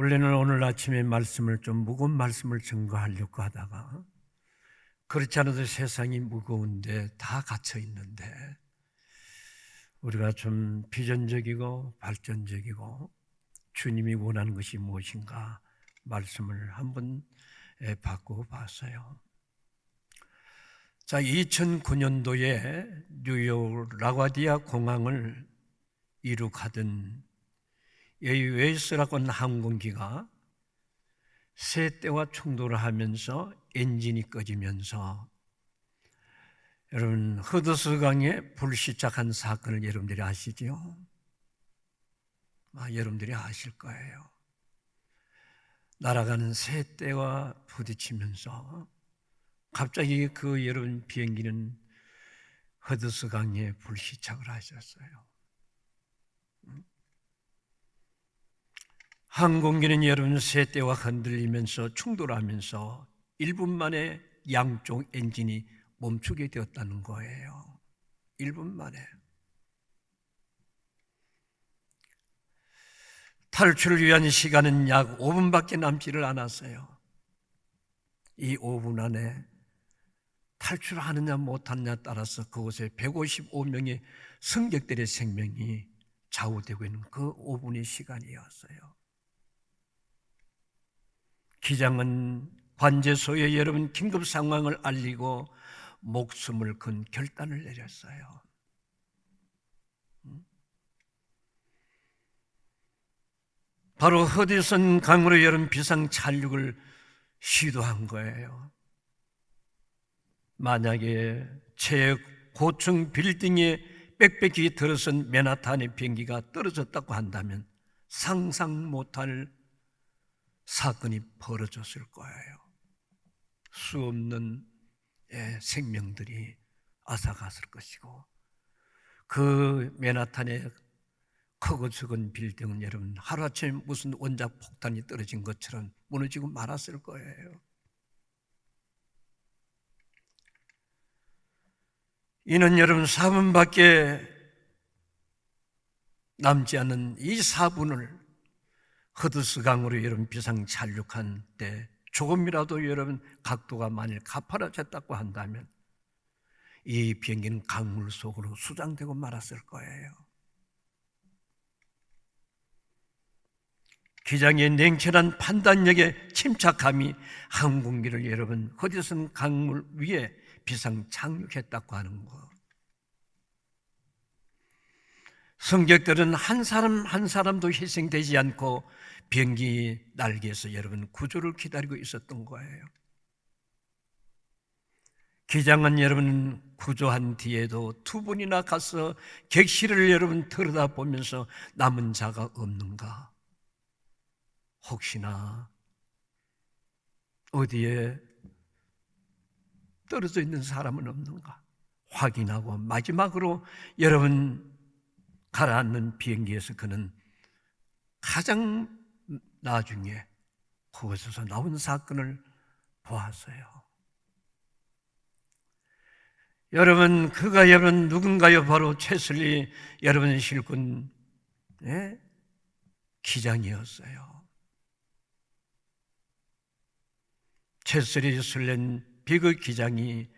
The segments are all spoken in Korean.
원래는 오늘 아침에 말씀을 좀 무거운 말씀을 증거하려고 하다가 그렇지 않아도 세상이 무거운데 다 갇혀 있는데 우리가 좀 비전적이고 발전적이고 주님이 원하는 것이 무엇인가 말씀을 한번 바꾸어 봤어요. 자, 2009년도에 뉴욕 라과디아 공항을 이륙하던 에이웨이스라고 하는 항공기가 새 때와 충돌을 하면서 엔진이 꺼지면서 여러분 허드스강에 불시착한 사건을 여러분들이 아시죠? 여러분들이 아실 거예요. 날아가는 새 때와 부딪히면서 갑자기 그 여러분 비행기는 허드스강에 불시착을 하셨어요. 항공기는 여러분 새 때와 흔들리면서 충돌하면서 1분 만에 양쪽 엔진이 멈추게 되었다는 거예요. 1분 만에. 탈출을 위한 시간은 약 5분밖에 남지를 않았어요. 이 5분 안에 탈출하느냐 못하느냐 따라서 그곳에 155명의 승객들의 생명이 좌우되고 있는 그 5분의 시간이었어요. 기장은 관제소에 여러분 긴급 상황을 알리고 목숨을 건 결단을 내렸어요. 바로 허드슨 강으로 여러분 비상 착륙을 시도한 거예요. 만약에 최고층 빌딩에 빽빽히 들어선 맨하탄의 비행기가 떨어졌다고 한다면 상상 못할 사건이 벌어졌을 거예요. 수없는 생명들이 앗아갔을 것이고 그 맨하탄의 크고 적은 빌딩은 여러분 하루아침에 무슨 원자 폭탄이 떨어진 것처럼 무너지고 말았을 거예요. 이는 여러분 4분밖에 남지 않은 이 4분을 허드스강으로 여러분 비상 착륙한 때 조금이라도 여러분 각도가 만일 가파라졌다고 한다면 이 비행기는 강물 속으로 수장되고 말았을 거예요. 기장의 냉철한 판단력에 침착함이 항공기를 여러분 허드슨 강물 위에 비상 착륙했다고 하는 것. 승객들은 한 사람 한 사람도 희생되지 않고 비행기 날개에서 여러분 구조를 기다리고 있었던 거예요. 기장은 여러분 구조한 뒤에도 두 번이나 가서 객실을 여러분 들여다보면서 남은 자가 없는가, 혹시나 어디에 떨어져 있는 사람은 없는가 확인하고 마지막으로 여러분 가라앉는 비행기에서 그는 가장 나중에 그곳에서 나온 사건을 보았어요. 여러분 그가 여러분 누군가요? 바로 최슬리 여러분 실군 기장이었어요. 최슬리 슬렌 비그 기장이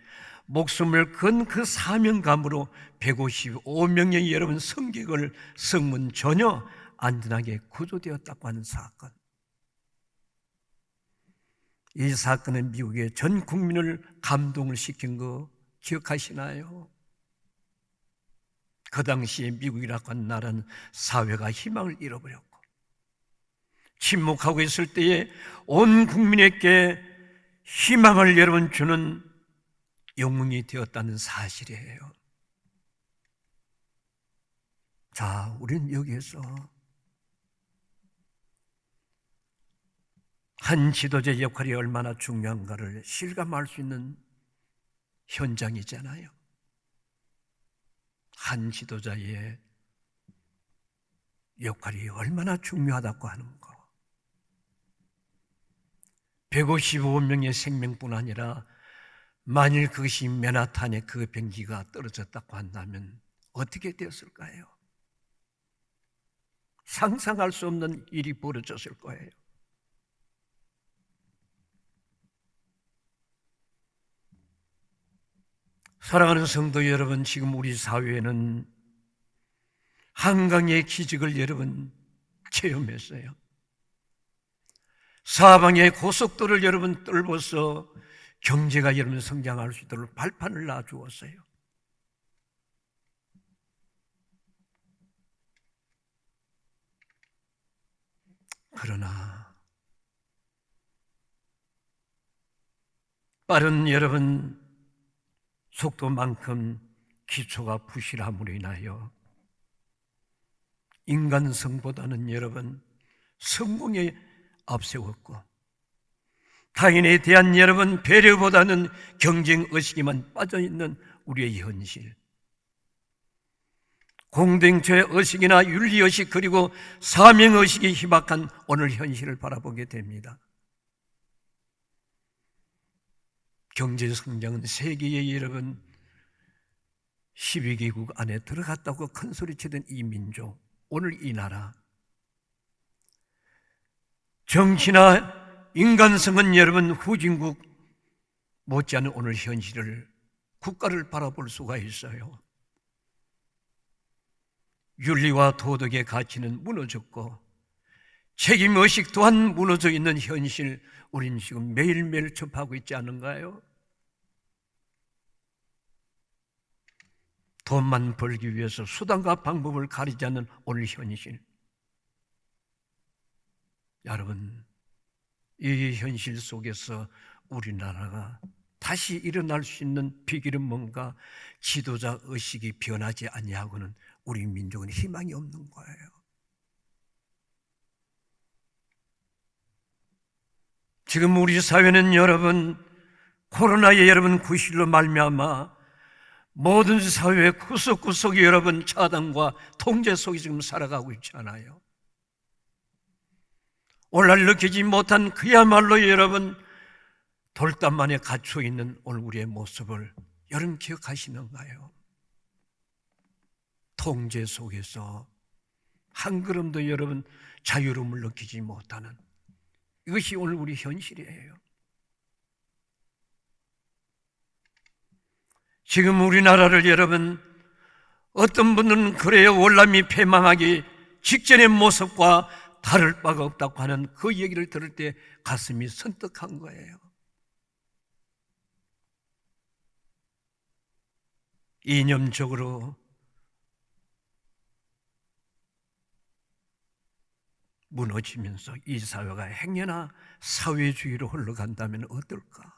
목숨을 건 그 사명감으로 155명의 여러분 승객을 성문 전혀 안전하게 구조되었다고 하는 사건. 이 사건은 미국의 전 국민을 감동을 시킨 거 기억하시나요? 그 당시에 미국이라고 하는 나라는 사회가 희망을 잃어버렸고 침묵하고 있을 때에 온 국민에게 희망을 여러분 주는 영웅이 되었다는 사실이에요. 자, 우리는 여기에서 한 지도자의 역할이 얼마나 중요한가를 실감할 수 있는 현장이잖아요. 한 지도자의 역할이 얼마나 중요하다고 하는 거. 155명의 생명뿐 아니라 만일 그것이 맨하탄에 그 비행기가 떨어졌다고 한다면 어떻게 되었을까요? 상상할 수 없는 일이 벌어졌을 거예요. 사랑하는 성도 여러분, 지금 우리 사회는 한강의 기적을 여러분 체험했어요. 사방의 고속도로를 여러분 뚫어서 경제가 여러분 성장할 수 있도록 발판을 놔주었어요. 그러나 빠른 여러분 속도만큼 기초가 부실함으로 인하여 인간성보다는 여러분 성공에 앞세웠고, 타인에 대한 여러분 배려보다는 경쟁의식에만 빠져있는 우리의 현실, 공동체 의식이나 윤리의식 그리고 사명의식이 희박한 오늘 현실을 바라보게 됩니다. 경제성장은 세계의 여러분 12개국 안에 들어갔다고 큰소리치던 이 민족, 오늘 이 나라, 정치나 인간성은 여러분 후진국 못지않은 오늘 현실을, 국가를 바라볼 수가 있어요. 윤리와 도덕의 가치는 무너졌고 책임의식 또한 무너져 있는 현실, 우린 지금 매일매일 접하고 있지 않은가요? 돈만 벌기 위해서 수단과 방법을 가리지 않는 오늘 현실. 여러분, 이 현실 속에서 우리나라가 다시 일어날 수 있는 비결은 뭔가? 지도자 의식이 변하지 아니하고는 우리 민족은 희망이 없는 거예요. 지금 우리 사회는 여러분 코로나의 여러분 구실로 말미암아 모든 사회의 구석구석이 여러분 차단과 통제 속에 지금 살아가고 있잖아요. 오늘날 느끼지 못한 그야말로 여러분 돌담 안에 갇혀 있는 오늘 우리의 모습을 여러분 기억하시는가요? 통제 속에서 한 걸음도 여러분 자유로움을 느끼지 못하는, 이것이 오늘 우리 현실이에요. 지금 우리나라를 여러분 어떤 분은 그래요, 월남이 패망하기 직전의 모습과 다를 바가 없다고 하는 그 얘기를 들을 때 가슴이 선떡한 거예요. 이념적으로 무너지면서 이 사회가 행여나 사회주의로 흘러간다면 어떨까?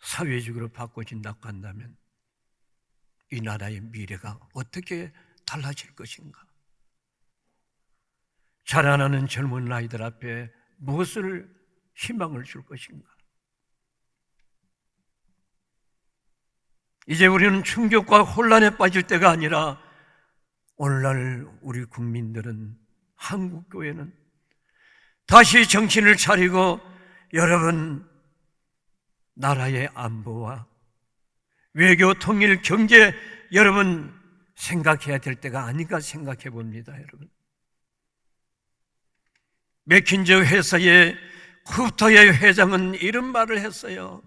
사회주의로 바꿔진다고 한다면 이 나라의 미래가 어떻게 달라질 것인가? 자라나는 젊은 아이들 앞에 무엇을 희망을 줄 것인가? 이제 우리는 충격과 혼란에 빠질 때가 아니라 오늘날 우리 국민들은, 한국교회는 다시 정신을 차리고 여러분 나라의 안보와 외교 통일 경제 여러분 생각해야 될 때가 아닌가 생각해 봅니다. 여러분, 맥킨저 회사의 쿠터의 회장은 이런 말을 했어요.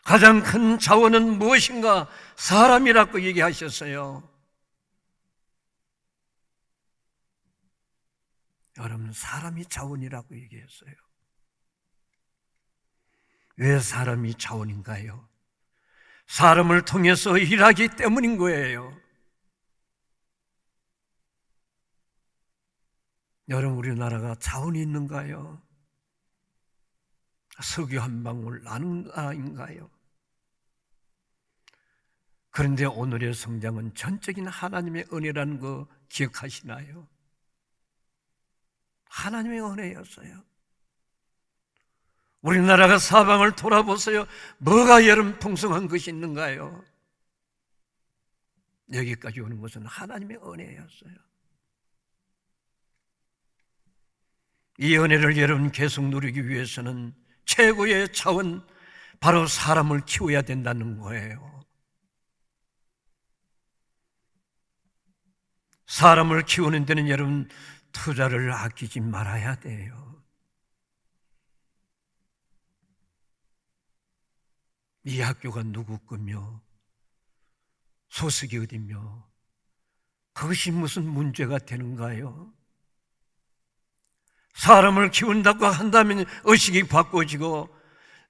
가장 큰 자원은 무엇인가? 사람이라고 얘기하셨어요. 여러분, 사람이 자원이라고 얘기했어요. 왜 사람이 자원인가요? 사람을 통해서 일하기 때문인 거예요. 여러분, 우리나라가 자원이 있는가요? 석유 한 방울 나는 나라인가요? 그런데 오늘의 성장은 전적인 하나님의 은혜라는 거 기억하시나요? 하나님의 은혜였어요. 우리나라가 사방을 돌아보세요. 뭐가 여러분 풍성한 것이 있는가요? 여기까지 오는 것은 하나님의 은혜였어요. 이 은혜를 여러분 계속 누리기 위해서는 최고의 자원, 바로 사람을 키워야 된다는 거예요. 사람을 키우는 데는 여러분 투자를 아끼지 말아야 돼요. 이 학교가 누구 거며 소속이 어디며 그것이 무슨 문제가 되는가요? 사람을 키운다고 한다면 의식이 바꿔지고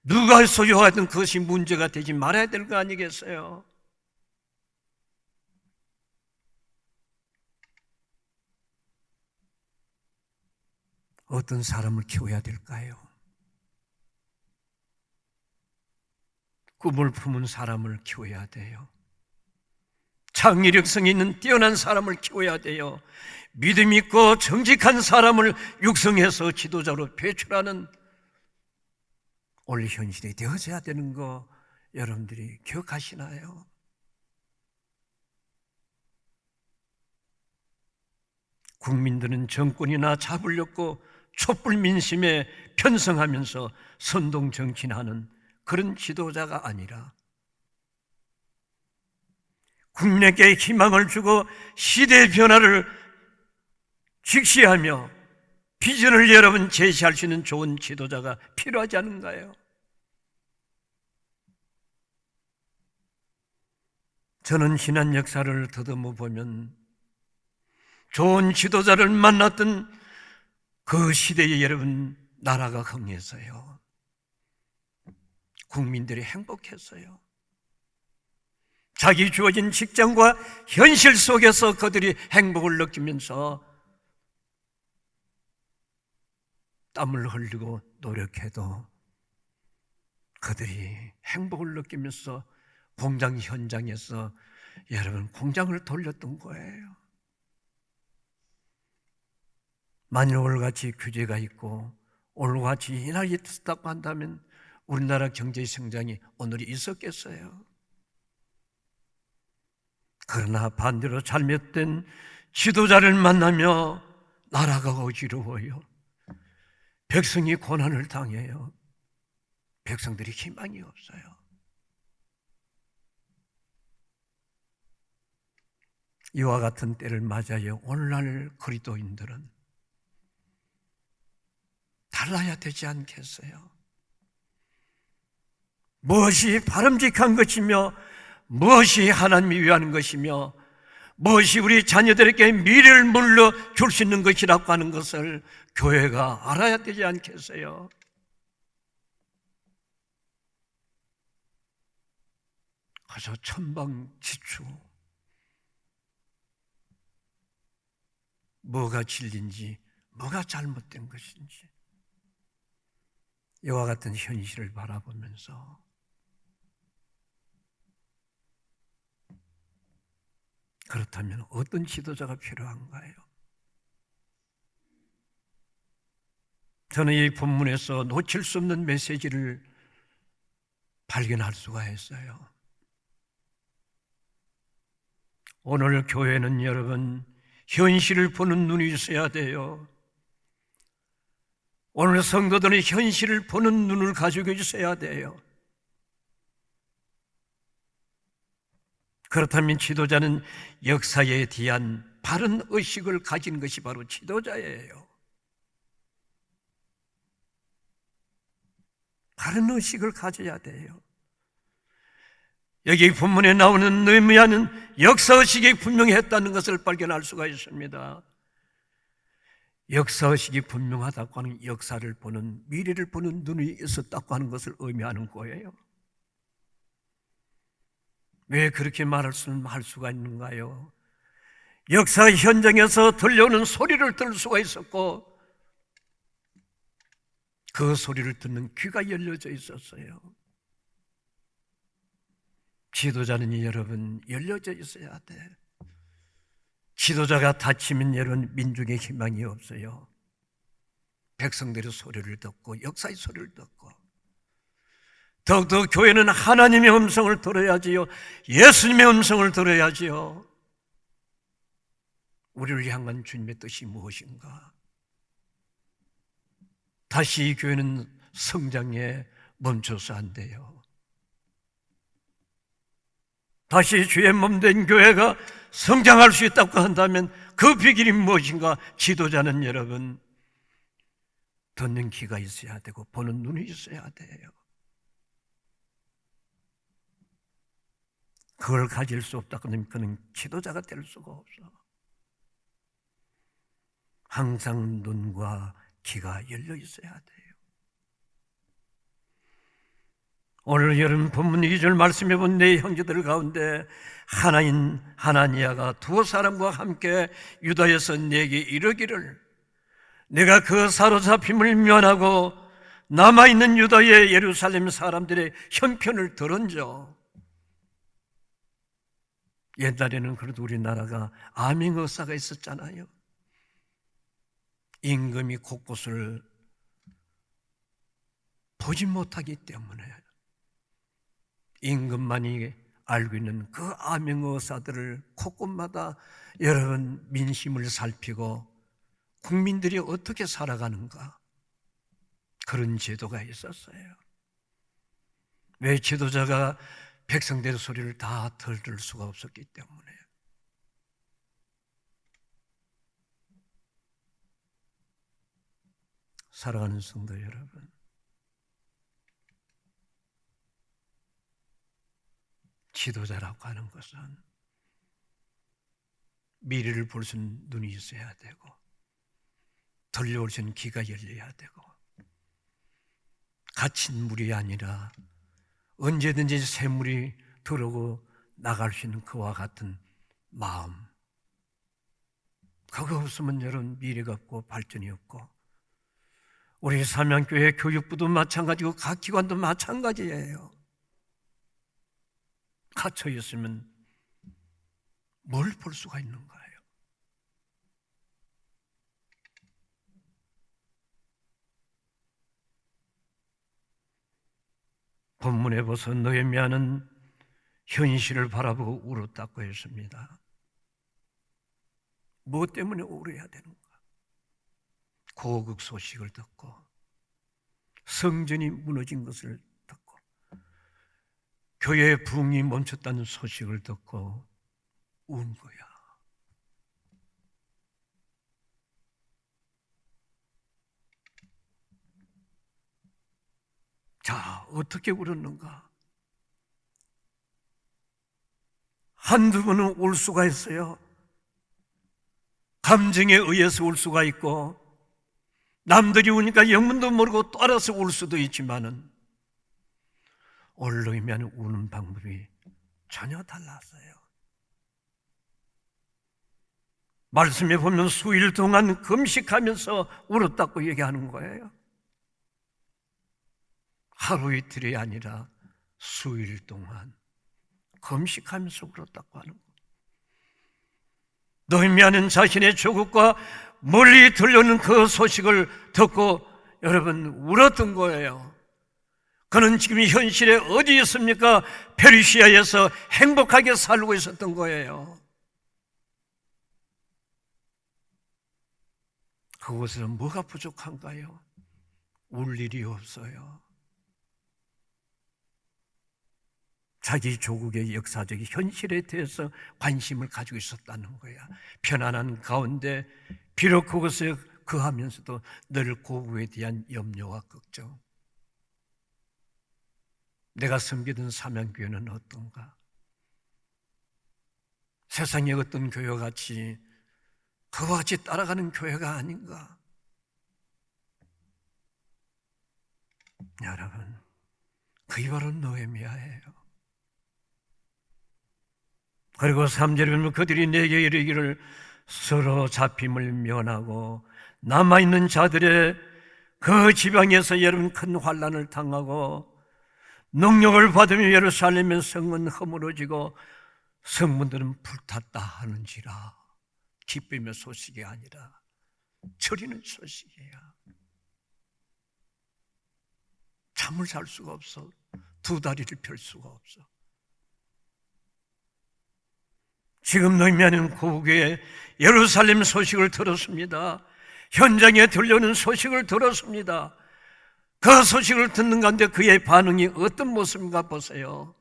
누가 소유하든 그것이 문제가 되지 말아야 될 거 아니겠어요? 어떤 사람을 키워야 될까요? 꿈을 품은 사람을 키워야 돼요. 창의력성이 있는 뛰어난 사람을 키워야 돼요. 믿음 있고 정직한 사람을 육성해서 지도자로 배출하는 올 현실이 되어져야 되는 거 여러분들이 기억하시나요? 국민들은 정권이나 잡으려고 촛불 민심에 편성하면서 선동 정치하는 그런 지도자가 아니라 국민에게 희망을 주고 시대의 변화를 직시하며 비전을 여러분 제시할 수 있는 좋은 지도자가 필요하지 않은가요? 저는 지난 역사를 더듬어 보면 좋은 지도자를 만났던 그 시대에 여러분 나라가 흥했어요. 국민들이 행복했어요. 자기 주어진 직장과 현실 속에서 그들이 행복을 느끼면서 땀을 흘리고 노력해도 그들이 행복을 느끼면서 공장 현장에서 여러분 공장을 돌렸던 거예요. 만일 오늘같이 규제가 있고 오늘같이 인하가 있었다고 한다면 우리나라 경제 성장이 오늘이 있었겠어요? 그러나 반대로 잘못된 지도자를 만나며 나라가 어지러워요. 백성이 고난을 당해요. 백성들이 희망이 없어요. 이와 같은 때를 맞아요. 오늘날 그리스도인들은 달라야 되지 않겠어요? 무엇이 바람직한 것이며 무엇이 하나님이 위하는 것이며 무엇이 우리 자녀들에게 미래를 물려줄 수 있는 것이라고 하는 것을 교회가 알아야 되지 않겠어요? 그저 천방지축 뭐가 진리인지 뭐가 잘못된 것인지 이와 같은 현실을 바라보면서 그렇다면 어떤 지도자가 필요한가요? 저는 이 본문에서 놓칠 수 없는 메시지를 발견할 수가 있어요. 오늘 교회는 여러분 현실을 보는 눈이 있어야 돼요. 오늘 성도들은 현실을 보는 눈을 가지고 있어야 돼요. 그렇다면 지도자는 역사에 대한 바른 의식을 가진 것이 바로 지도자예요. 바른 의식을 가져야 돼요. 여기 본문에 나오는 느헤미야는 역사의식이 분명했다는 것을 발견할 수가 있습니다. 역사의식이 분명하다고 하는 역사를 보는, 미래를 보는 눈이 있었다고 하는 것을 의미하는 거예요. 왜 그렇게 할 수가 있는가요? 역사 현장에서 들려오는 소리를 들을 수가 있었고 그 소리를 듣는 귀가 열려져 있었어요. 지도자는 여러분 열려져 있어야 돼. 지도자가 다치면 여러분 민족의 희망이 없어요. 백성들의 소리를 듣고 역사의 소리를 듣고 더욱더 교회는 하나님의 음성을 들어야지요. 예수님의 음성을 들어야지요. 우리를 향한 주님의 뜻이 무엇인가? 다시 이 교회는 성장에 멈춰서 안 돼요. 다시 주의 몸된 교회가 성장할 수 있다고 한다면 그 비결이 무엇인가? 지도자는 여러분 듣는 귀가 있어야 되고 보는 눈이 있어야 돼요. 그걸 가질 수 없다 그러면 그는 지도자가 될 수가 없어. 항상 눈과 귀가 열려 있어야 돼요. 오늘 여러분 본문 2절 말씀해 본 내 형제들 가운데 하나인 하나니아가 두 사람과 함께 유다에서 내게 이르기를 내가 그 사로잡힘을 면하고 남아있는 유다의 예루살렘 사람들의 형편을 들은저. 옛날에는 그래도 우리나라가 암행어사가 있었잖아요. 임금이 곳곳을 보지 못하기 때문에 임금만이 알고 있는 그 암행어사들을 곳곳마다 여러분 민심을 살피고 국민들이 어떻게 살아가는가 그런 제도가 있었어요. 왜 지도자가 백성들의 소리를 다 들을 수가 없었기 때문에. 사랑하는 성도 여러분, 지도자라고 하는 것은 미래를 볼 수 있는 눈이 있어야 되고 들려올 수 있는 귀가 열려야 되고 갇힌 물이 아니라 언제든지 샘물이 들어오고 나갈 수 있는 그와 같은 마음, 그거 없으면 여러분 미래가 없고 발전이 없고 우리 삼양교회 교육부도 마찬가지고 각 기관도 마찬가지예요. 갇혀 있으면 뭘 볼 수가 있는가요? 본문에 보서 느헤미야는 현실을 바라보고 울었다고 했습니다. 무엇 때문에 울어야 되는가? 고국 소식을 듣고 성전이 무너진 것을 듣고 교회의 부흥이 멈췄다는 소식을 듣고 운 거야. 자, 어떻게 울었는가? 한두 번은 울 수가 있어요. 감정에 의해서 울 수가 있고 남들이 우니까 영문도 모르고 따라서 울 수도 있지만은 올르면 우는 방법이 전혀 달랐어요. 말씀에 보면 수일 동안 금식하면서 울었다고 얘기하는 거예요. 하루 이틀이 아니라 수일 동안 금식하면서 울었다고 하는 거예요. 느헤미야는 자신의 조국과 멀리 들려오는 그 소식을 듣고 여러분 울었던 거예요. 그는 지금 현실에 어디 있습니까? 페르시아에서 행복하게 살고 있었던 거예요. 그곳에서 뭐가 부족한가요? 울 일이 없어요. 자기 조국의 역사적 현실에 대해서 관심을 가지고 있었다는 거야. 편안한 가운데 비록 그곳에 거하면서도 늘 고국에 대한 염려와 걱정. 내가 섬기던 삼양교회는 어떤가? 세상의 어떤 교회와 같이 그와 같이 따라가는 교회가 아닌가? 여러분, 그게 바로 느헤미야예요. 그리고 3절에 보면 그들이 내게 이르기를 서로 잡힘을 면하고 남아있는 자들의 그 지방에서 여러분 큰 환난을 당하고 능력을 받으며 예루살렘의 성은 허물어지고 성문들은 불탔다 하는지라. 기쁨의 소식이 아니라 저리는 소식이야. 잠을 잘 수가 없어. 두 다리를 펼 수가 없어. 지금 느헤미야는 고국의 예루살렘 소식을 들었습니다. 현장에 들려오는 소식을 들었습니다. 그 소식을 듣는 가운데 그의 반응이 어떤 모습인가 보세요.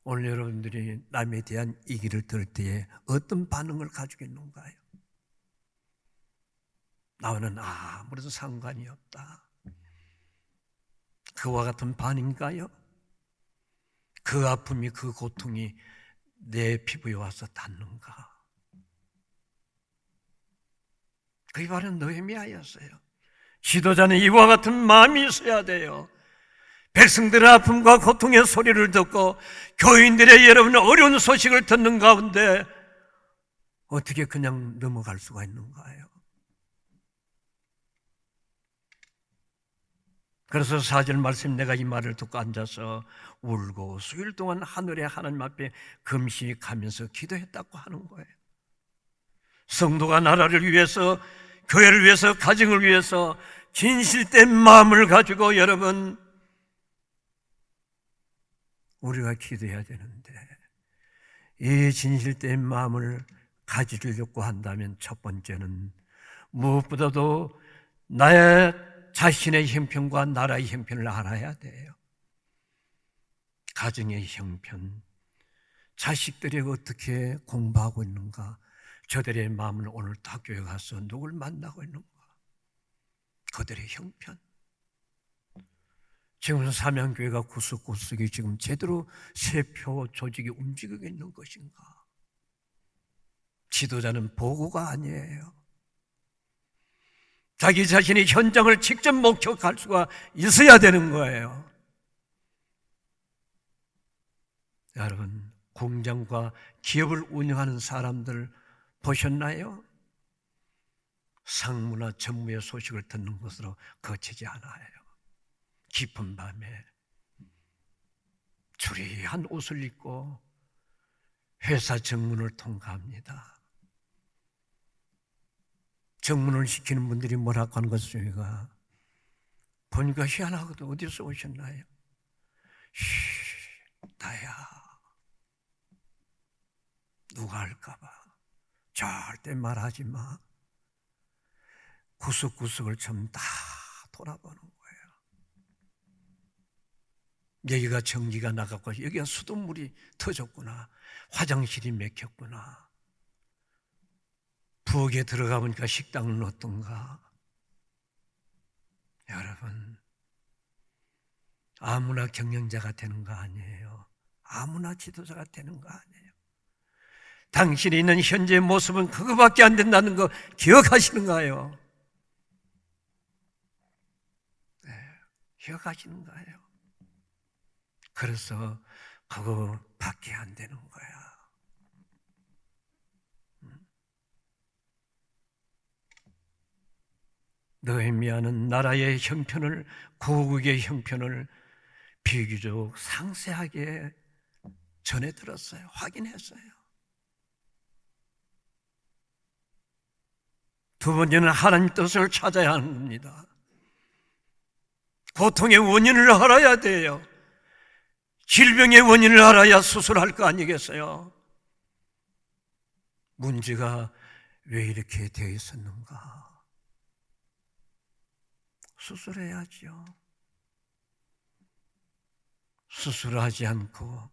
오늘 여러분들이 남에 대한 얘기를 들을 때에 어떤 반응을 가지고 있는가요? 나와는 아무런 상관이 없다. 그와 같은 반응인가요? 그 아픔이, 그 고통이 내 피부에 와서 닿는가? 그게 바로 느헤미야였어요. 지도자는 이와 같은 마음이 있어야 돼요. 백성들의 아픔과 고통의 소리를 듣고 교인들의 여러분 어려운 소식을 듣는 가운데 어떻게 그냥 넘어갈 수가 있는가요? 그래서 4절 말씀, 내가 이 말을 듣고 앉아서 울고 수일 동안 하늘의 하나님 앞에 금식하면서 기도했다고 하는 거예요. 성도가 나라를 위해서, 교회를 위해서, 가정을 위해서 진실된 마음을 가지고 여러분 우리가 기도해야 되는데, 이 진실된 마음을 가지려고 한다면 첫 번째는 무엇보다도 나의 자신의 형편과 나라의 형편을 알아야 돼요. 가정의 형편, 자식들이 어떻게 공부하고 있는가, 저들의 마음은 오늘 학교에 가서 누굴 만나고 있는가, 그들의 형편. 지금 사명교회가 구석구석이 지금 제대로 세표 조직이 움직이고 있는 것인가? 지도자는 보고가 아니에요. 자기 자신이 현장을 직접 목격할 수가 있어야 되는 거예요. 여러분, 공장과 기업을 운영하는 사람들 보셨나요? 상무나 전무의 소식을 듣는 것으로 거치지 않아요. 깊은 밤에 추리한 옷을 입고 회사 정문을 통과합니다. 정문을 시키는 분들이 뭐라고 하는 것입니까? 보니까 희한하거든. 어디서 오셨나요? 나야. 누가 할까봐 절대 말하지 마. 구석구석을 좀 다 돌아보는 거예요. 여기가 전기가 나갔고 여기가 수돗물이 터졌구나, 화장실이 막혔구나, 부엌에 들어가 보니까 식당은 어떤가. 여러분, 아무나 경영자가 되는 거 아니에요. 아무나 지도자가 되는 거 아니에요. 당신이 있는 현재의 모습은 그거밖에 안 된다는 거 기억하시는가요? 네, 기억하시는 거예요. 그래서 그거밖에 안 되는 거야. 느헤미야는 나라의 형편을, 고국의 형편을 비교적 상세하게 전해 들었어요. 확인했어요. 두 번째는 하나님 뜻을 찾아야 하는 겁니다. 고통의 원인을 알아야 돼요. 질병의 원인을 알아야 수술할 거 아니겠어요? 문제가 왜 이렇게 되어 있었는가? 수술해야죠. 수술하지 않고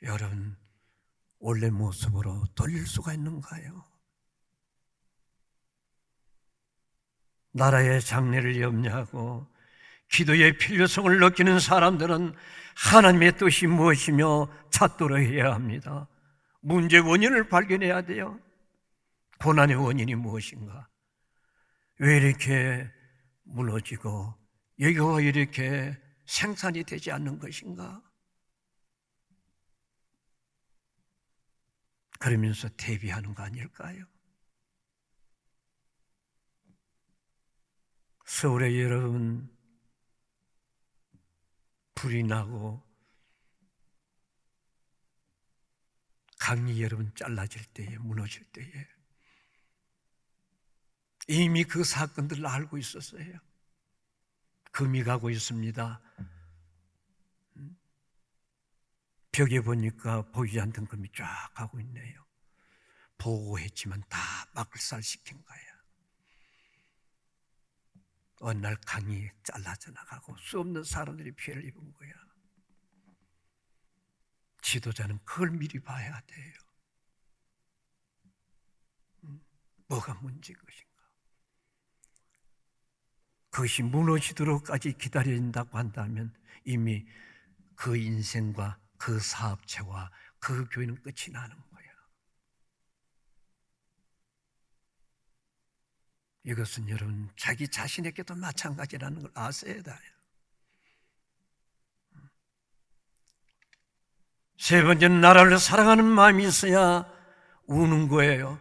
여러분 원래 모습으로 돌릴 수가 있는가요? 나라의 장래를 염려하고 기도의 필요성을 느끼는 사람들은 하나님의 뜻이 무엇이며 찾도록 해야 합니다. 문제의 원인을 발견해야 돼요. 고난의 원인이 무엇인가? 왜 이렇게 무너지고 여기가 이렇게 생산이 되지 않는 것인가? 그러면서 대비하는 거 아닐까요? 서울에 여러분 불이 나고 강이 여러분 잘라질 때에, 무너질 때에 이미 그 사건들을 알고 있었어요. 금이 가고 있습니다. 벽에 보니까 보이지 않던 금이 쫙 가고 있네요. 보고했지만 다 막살시킨 거예요. 어느 날 강이 잘라져 나가고 수 없는 사람들이 피해를 입은 거야. 지도자는 그걸 미리 봐야 돼요. 뭐가 문제인 것인가? 그것이 무너지도록까지 기다린다고 한다면 이미 그 인생과 그 사업체와 그 교회는 끝이 나는 거예요. 이것은 여러분 자기 자신에게도 마찬가지라는 걸 아셔야 돼요. 세 번째는 나라를 사랑하는 마음이 있어야 우는 거예요.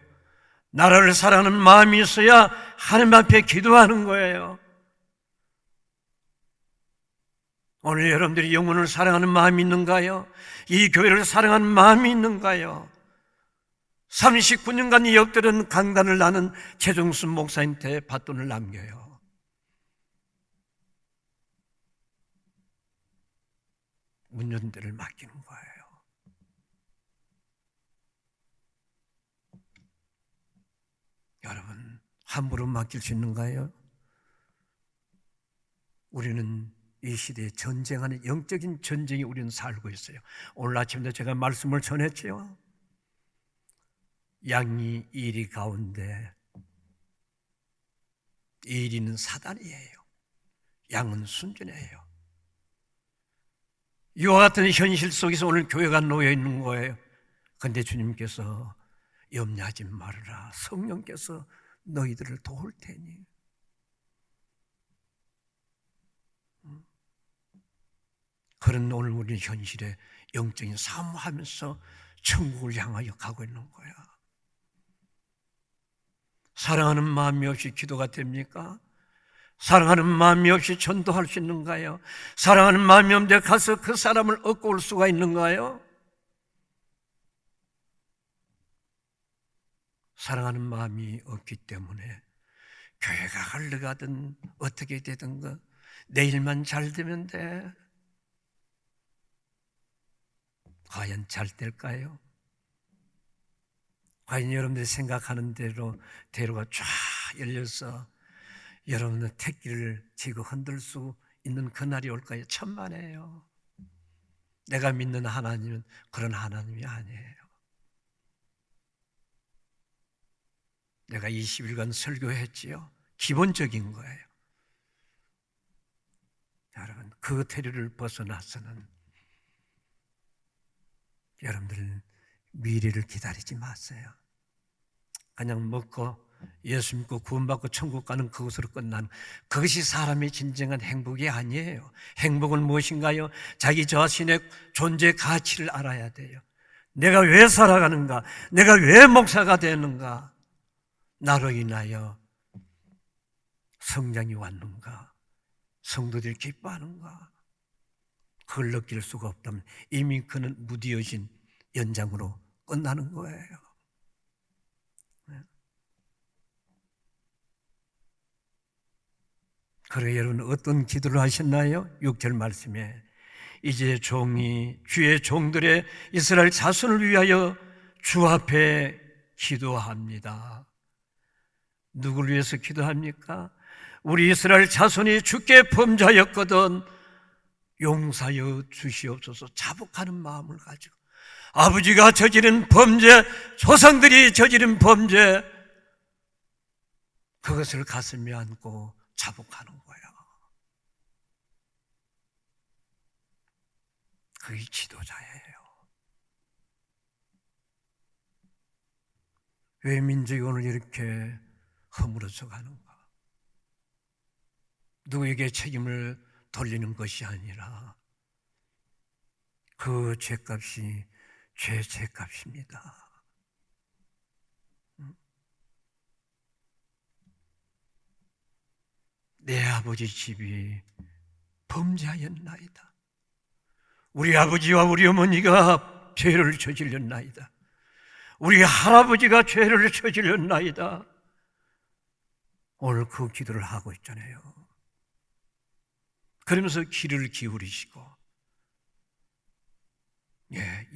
나라를 사랑하는 마음이 있어야 하나님 앞에 기도하는 거예요. 오늘 여러분들이 영혼을 사랑하는 마음이 있는가요? 이 교회를 사랑하는 마음이 있는가요? 39년간 이 옆들은 강단을 나는 최종순 목사님한테 바톤을 남겨요. 운전대를 맡기는 거예요. 여러분, 함부로 맡길 수 있는가요? 우리는 이 시대에 전쟁하는 영적인 전쟁이 우리는 살고 있어요. 오늘 아침에도 제가 말씀을 전했지요. 양이 이리 가운데 이리는 사단이에요. 양은 순전해요. 이와 같은 현실 속에서 오늘 교회가 놓여 있는 거예요. 그런데 주님께서 염려하지 말아라. 성령께서 너희들을 도울 테니. 그런 오늘 우리는 현실에 영적인 사모하면서 천국을 향하여 가고 있는 거야. 사랑하는 마음이 없이 기도가 됩니까? 사랑하는 마음이 없이 전도할 수 있는가요? 사랑하는 마음이 없는데 가서 그 사람을 얻고 올 수가 있는가요? 사랑하는 마음이 없기 때문에 교회가 흘러가든 어떻게 되든 내 일만 잘 되면 돼. 과연 잘 될까요? 과연 여러분들이 생각하는 대로 대로가 쫙 열려서 여러분의 택기를 지고 흔들 수 있는 그날이 올까요? 천만에요. 내가 믿는 하나님은 그런 하나님이 아니에요. 내가 20일간 설교했지요. 기본적인 거예요. 여러분, 그 태류를 벗어나서는 여러분들 미래를 기다리지 마세요. 그냥 먹고 예수 믿고 구원받고 천국 가는 그것으로 끝나는, 그것이 사람의 진정한 행복이 아니에요. 행복은 무엇인가요? 자기 자신의 존재 가치를 알아야 돼요. 내가 왜 살아가는가? 내가 왜 목사가 되는가? 나로 인하여 성장이 왔는가? 성도들이 기뻐하는가? 그걸 느낄 수가 없다면 이미 그는 무디어진 연장으로 끝나는 거예요. 그래, 여러분 어떤 기도를 하셨나요? 6절 말씀에 이제 종이 주의 종들의 이스라엘 자손을 위하여 주 앞에 기도합니다. 누구를 위해서 기도합니까? 우리 이스라엘 자손이 주께 범죄하였거든 용서하여 주시옵소서. 자복하는 마음을 가지고 아버지가 저지른 범죄, 조상들이 저지른 범죄, 그것을 가슴에 안고 자복하는 거야. 그게 지도자예요. 왜 민족이 오늘 이렇게 허물어져 가는가? 누구에게 책임을 돌리는 것이 아니라 그 죄값이 죄값입니다. 내 아버지 집이 범죄하였나이다. 우리 아버지와 우리 어머니가 죄를 저질렀나이다. 우리 할아버지가 죄를 저질렀나이다. 오늘 그 기도를 하고 있잖아요. 그러면서 귀를 기울이시고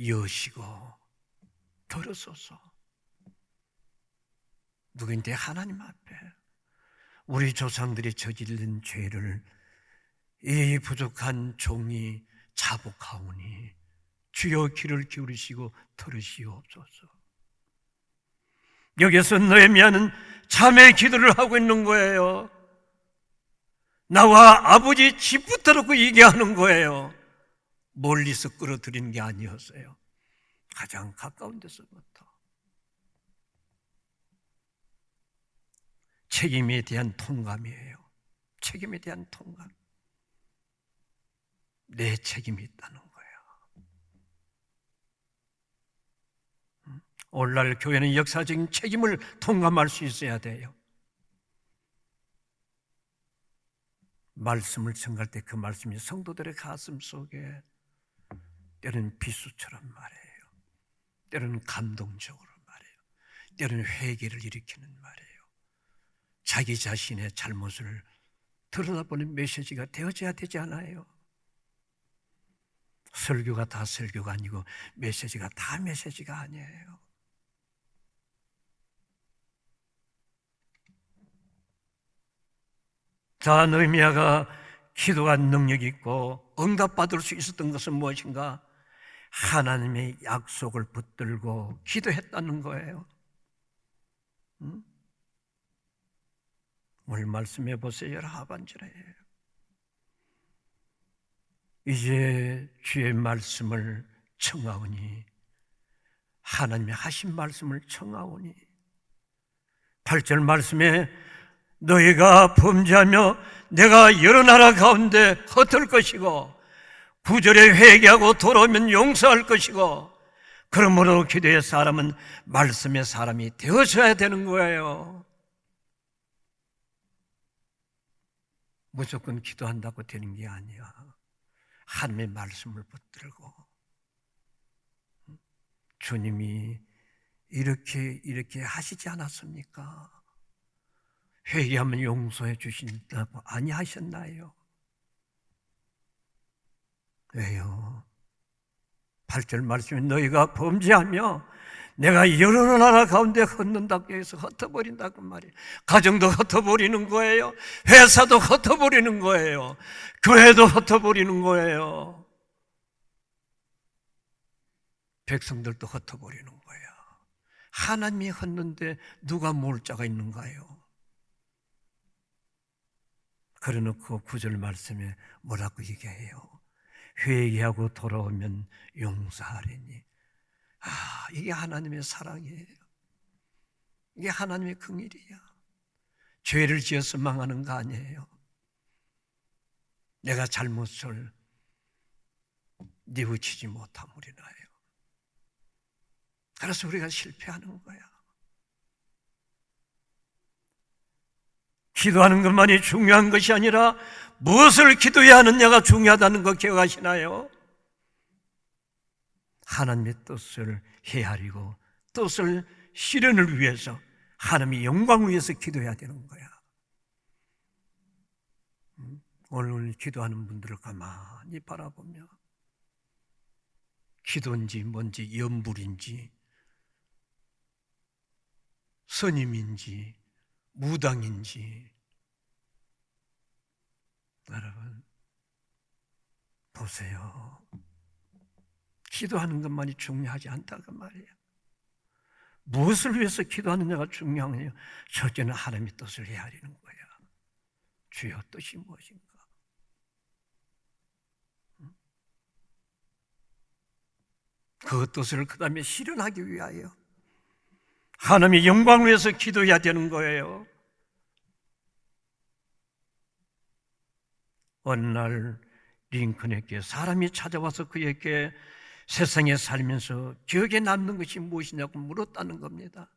여시고 들으소서. 누구인데? 하나님 앞에 우리 조상들이 저지른 죄를 이 부족한 종이 자복하오니 주여 귀를 기울이시고 들으시옵소서. 여기서 느헤미야는 자매 기도를 하고 있는 거예요. 나와 아버지 집 붙들고 얘기하는 거예요. 멀리서 끌어들이는 게 아니었어요. 가장 가까운 데서부터. 책임에 대한 통감이에요. 책임에 대한 통감. 내 책임이 있다는 거예요. 오늘날 교회는 역사적인 책임을 통감할 수 있어야 돼요. 말씀을 전할 때 그 말씀이 성도들의 가슴 속에 때로는 비수처럼 말해요. 때로는 감동적으로 말해요. 때로는 회개를 일으키는 말이에요. 자기 자신의 잘못을 들여다보는 메시지가 되어져야 되지 않아요? 설교가 다 설교가 아니고 메시지가 다 메시지가 아니에요. 자, 느헤미야가 기도가 능력 있고 응답받을 수 있었던 것은 무엇인가? 하나님의 약속을 붙들고 기도했다는 거예요. 오늘 말씀해 보세요. 하반절에 이제 주의 말씀을 청하오니, 하나님의 하신 말씀을 청하오니, 8절 말씀에 너희가 범죄하며 내가 여러 나라 가운데 흩을 것이고 9절에 회개하고 돌아오면 용서할 것이고, 그러므로 기도의 사람은 말씀의 사람이 되어져야 되는 거예요. 무조건 기도한다고 되는 게 아니야. 하나님의 말씀을 붙들고 주님이 이렇게 하시지 않았습니까? 회개하면 용서해 주신다고 아니하셨나요? 왜요? 8절 말씀에 너희가 범죄하며 내가 여러 나라 가운데 흩는다고 해서 흩어버린다고 말이에요. 가정도 흩어버리는 거예요. 회사도 흩어버리는 거예요. 교회도 흩어버리는 거예요. 백성들도 흩어버리는 거예요. 하나님이 흩는데 누가 모을 자가 있는가요? 그래놓고 9절 말씀에 뭐라고 얘기해요? 회개하고 돌아오면 용서하리니. 이게 하나님의 사랑이에요. 이게 하나님의 긍휼이야. 죄를 지어서 망하는 거 아니에요. 내가 잘못을 뉘우치지 못함으로 인하여. 그래서 우리가 실패하는 거야. 기도하는 것만이 중요한 것이 아니라 무엇을 기도해야 하느냐가 중요하다는 거 기억하시나요? 하나님의 뜻을 헤아리고 뜻을 실현을 위해서, 하나님의 영광을 위해서 기도해야 되는 거야. 오늘 기도하는 분들을 가만히 바라보며 기도인지 뭔지, 연불인지 선임인지 무당인지, 여러분 보세요. 기도하는 것만이 중요하지 않다고 말이에요. 무엇을 위해서 기도하느냐가 중요하냐? 첫째는 하나님의 뜻을 헤아리는 거야. 주여 뜻이 무엇인가? 그 뜻을 그 다음에 실현하기 위하여 하나님의 영광을 위해서 기도해야 되는 거예요. 어느 날 링컨에게 사람이 찾아와서 그에게 세상에 살면서 기억에 남는 것이 무엇이냐고 물었다는 겁니다.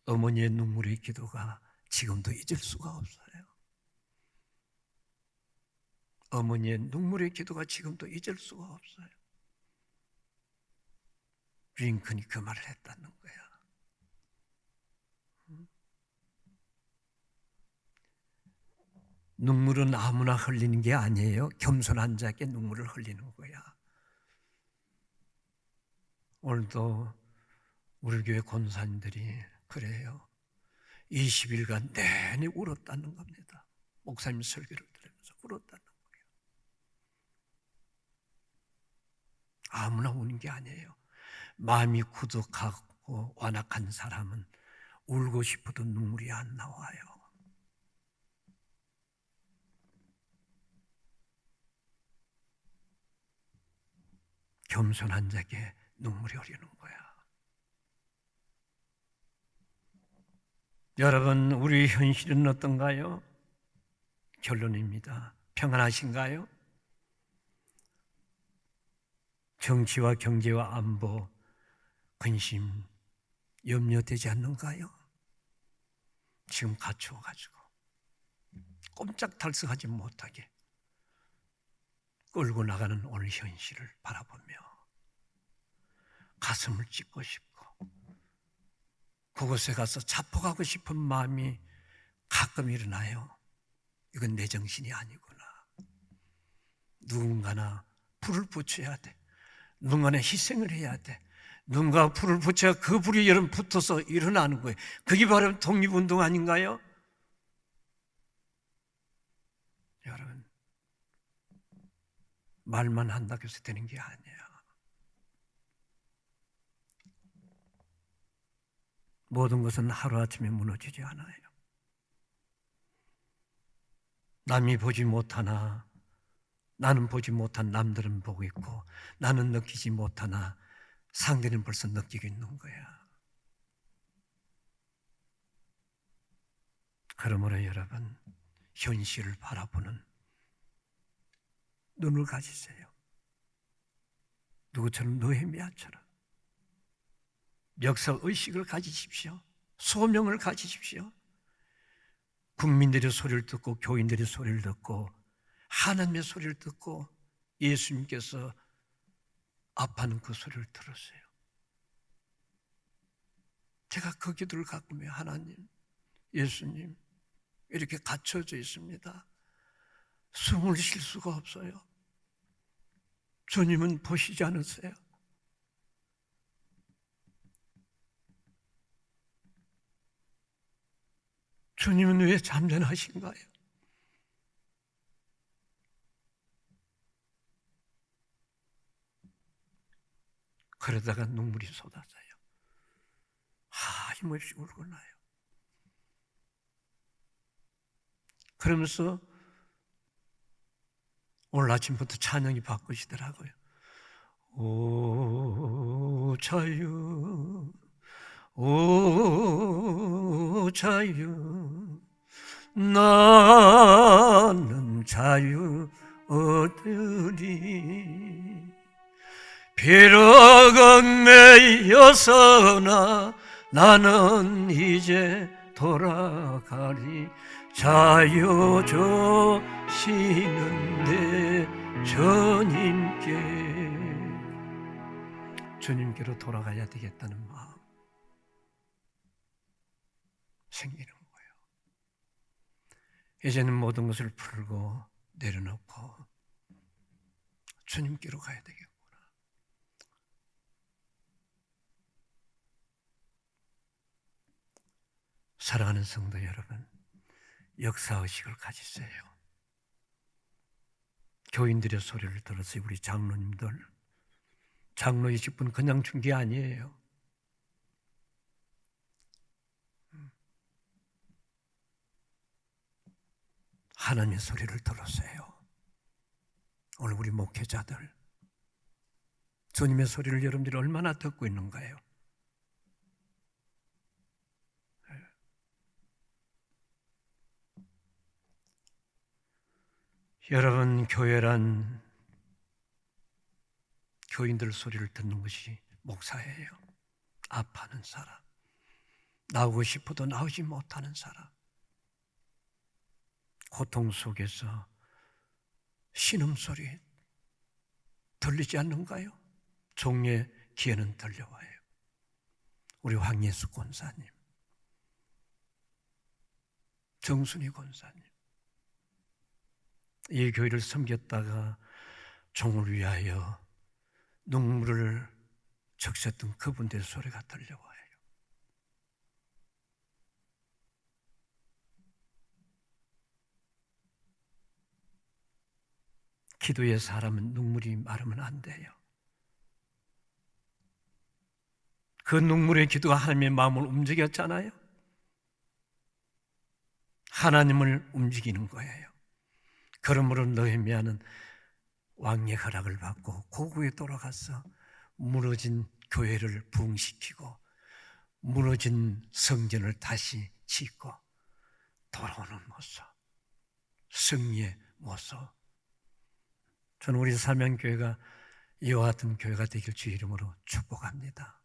어머니의 눈물의 기도가 지금도 잊을 수가 없어요. 어머니의 눈물의 기도가 지금도 잊을 수가 없어요. 링컨이 그 말을 했다는 거야. 눈물은 아무나 흘리는 게 아니에요. 겸손한 자에게 눈물을 흘리는 거야. 오늘도 우리 교회 권사님들이 그래요. 20일간 내내 울었다는 겁니다. 목사님 설교를 들으면서 울었다는 거예요. 아무나 우는 게 아니에요. 마음이 굳어가고 완악한 사람은 울고 싶어도 눈물이 안 나와요. 겸손한 자에게 눈물이 흐르는 거야. 여러분, 우리 현실은 어떤가요? 결론입니다. 평안하신가요? 정치와 경제와 안보, 근심, 염려되지 않는가요? 지금 갖추어가지고 꼼짝달싹하지 못하게 끌고 나가는 오늘 현실을 바라보며 가슴을 찢고 싶고 그곳에 가서 자폭하고 싶은 마음이 가끔 일어나요. 이건 내 정신이 아니구나. 누군가나 불을 붙여야 돼. 누군가는 희생을 해야 돼. 누군가 불을 붙여야 그 불이 여러분 붙어서 일어나는 거예요. 그게 바로 독립운동 아닌가요? 여러분, 말만 한다고 해서 되는 게 아니에요. 모든 것은 하루아침에 무너지지 않아요. 남이 보지 못하나 나는 보지 못한 남들은 보고 있고 나는 느끼지 못하나 상대는 벌써 느끼고 있는 거야. 그러므로 여러분, 현실을 바라보는 눈을 가지세요. 누구처럼 느헤미야처럼 역사의식을 가지십시오. 소명을 가지십시오. 국민들의 소리를 듣고 교인들의 소리를 듣고 하나님의 소리를 듣고 예수님께서 아파하는 그 소리를 들으세요. 제가 그 기도를 가꾸며 하나님, 예수님 이렇게 갇혀져 있습니다. 숨을 쉴 수가 없어요. 주님은 보시지 않으세요? 주님은 왜 잠잠하신가요? 그러다가 눈물이 쏟아져요. 힘없이 울고 나요. 그러면서 오늘 아침부터 찬양이 바꾸시더라고요. 오 자유, 오 자유, 나는 자유 얻으리. 비록 얽매여서나 나는 이제 돌아가리. 자유 주시는 내 주님께로 돌아가야 되겠다는 마음 생기는 거예요. 이제는 모든 것을 풀고 내려놓고 주님께로 가야 되겠구나. 사랑하는 성도 여러분, 역사의식을 가지세요. 교인들의 소리를 들어서 우리 장로님들, 장로 20분 그냥 준 게 아니에요. 하나님의 소리를 들으세요. 오늘 우리 목회자들, 주님의 소리를 여러분들이 얼마나 듣고 있는가요? 여러분, 교회란 교인들 소리를 듣는 것이 목사예요. 아파하는 사람, 나오고 싶어도 나오지 못하는 사람, 고통 속에서 신음소리 들리지 않는가요? 종의 귀에는 들려와요. 우리 황예수 권사님, 정순희 권사님, 이 교회를 섬겼다가 종을 위하여 눈물을 적셨던 그분들의 소리가 들려와요. 기도의 사람은 눈물이 마르면 안 돼요. 그 눈물의 기도가 하나님의 마음을 움직였잖아요. 하나님을 움직이는 거예요. 그러므로 느헤미야는 왕의 허락을 받고 고국에 돌아가서 무너진 교회를 부흥시키고 무너진 성전을 다시 짓고 돌아오는 모습, 승리의 모습. 저는 우리 사명교회가 이와 같은 교회가 되길 주 이름으로 축복합니다.